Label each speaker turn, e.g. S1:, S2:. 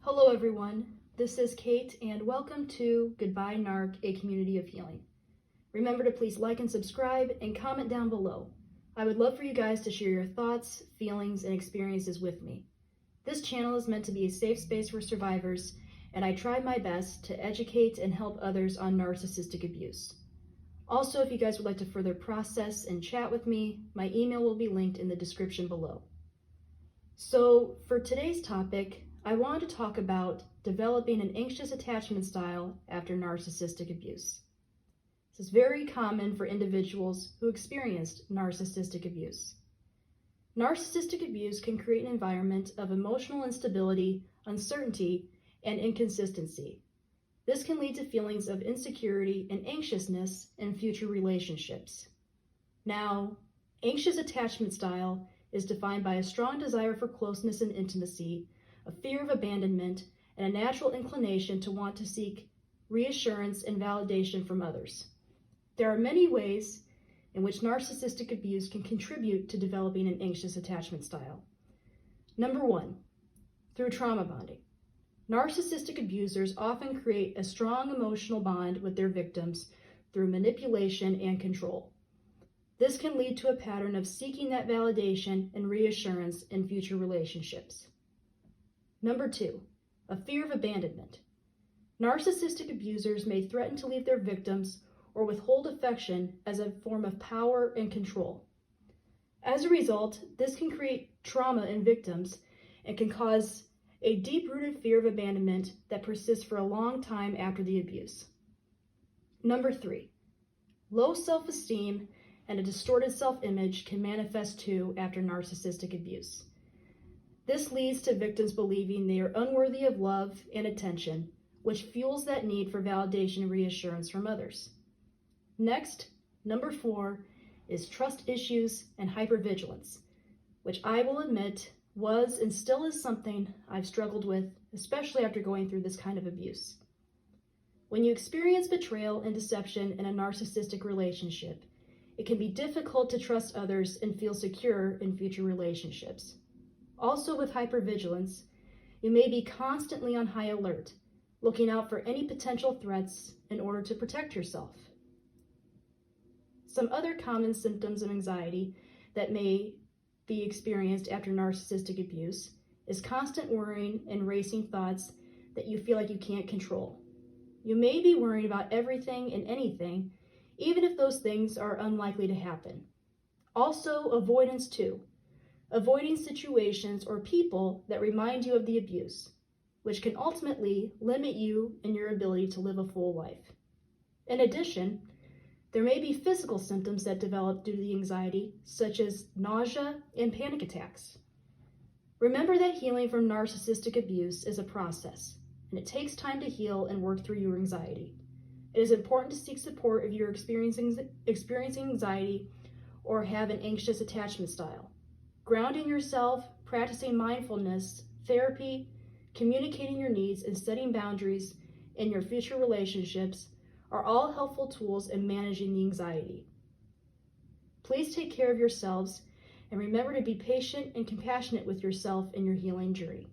S1: Hello everyone, this is Kate and welcome to Goodbye Narc, a Community of Healing. Remember to please like and subscribe and comment down below. I would love for you guys to share your thoughts, feelings, and experiences with me. This channel is meant to be a safe space for survivors, and I try my best to educate and help others on narcissistic abuse. Also, if you guys would like to further process and chat with me, my email will be linked in the description below. So for today's topic, I wanted to talk about developing an anxious attachment style after narcissistic abuse. This is very common for individuals who experienced narcissistic abuse. Narcissistic abuse can create an environment of emotional instability, uncertainty, and inconsistency. This can lead to feelings of insecurity and anxiousness in future relationships. Now, anxious attachment style is defined by a strong desire for closeness and intimacy, a fear of abandonment, and a natural inclination to want to seek reassurance and validation from others. There are many ways in which narcissistic abuse can contribute to developing an anxious attachment style. Number one, through trauma bonding. Narcissistic abusers often create a strong emotional bond with their victims through manipulation and control. This can lead to a pattern of seeking that validation and reassurance in future relationships. Number two, a fear of abandonment. Narcissistic abusers may threaten to leave their victims or withhold affection as a form of power and control. As a result, this can create trauma in victims and can cause a deep-rooted fear of abandonment that persists for a long time after the abuse. Number three, low self-esteem and a distorted self-image can manifest too after narcissistic abuse. This leads to victims believing they are unworthy of love and attention, which fuels that need for validation and reassurance from others. Next, number four, is trust issues and hypervigilance, which I will admit was and still is something I've struggled with, especially after going through this kind of abuse. When you experience betrayal and deception in a narcissistic relationship, it can be difficult to trust others and feel secure in future relationships. Also, with hypervigilance, you may be constantly on high alert, looking out for any potential threats in order to protect yourself. Some other common symptoms of anxiety that may be experienced after narcissistic abuse is constant worrying and racing thoughts that you feel like you can't control. You may be worried about everything and anything, even if those things are unlikely to happen. Also, avoidance too. Avoiding situations or people that remind you of the abuse, which can ultimately limit you in your ability to live a full life. In addition, there may be physical symptoms that develop due to the anxiety, such as nausea and panic attacks. Remember that healing from narcissistic abuse is a process, and it takes time to heal and work through your anxiety. It is important to seek support if you're experiencing anxiety or have an anxious attachment style. Grounding yourself, practicing mindfulness, therapy, communicating your needs, and setting boundaries in your future relationships are all helpful tools in managing the anxiety. Please take care of yourselves and remember to be patient and compassionate with yourself in your healing journey.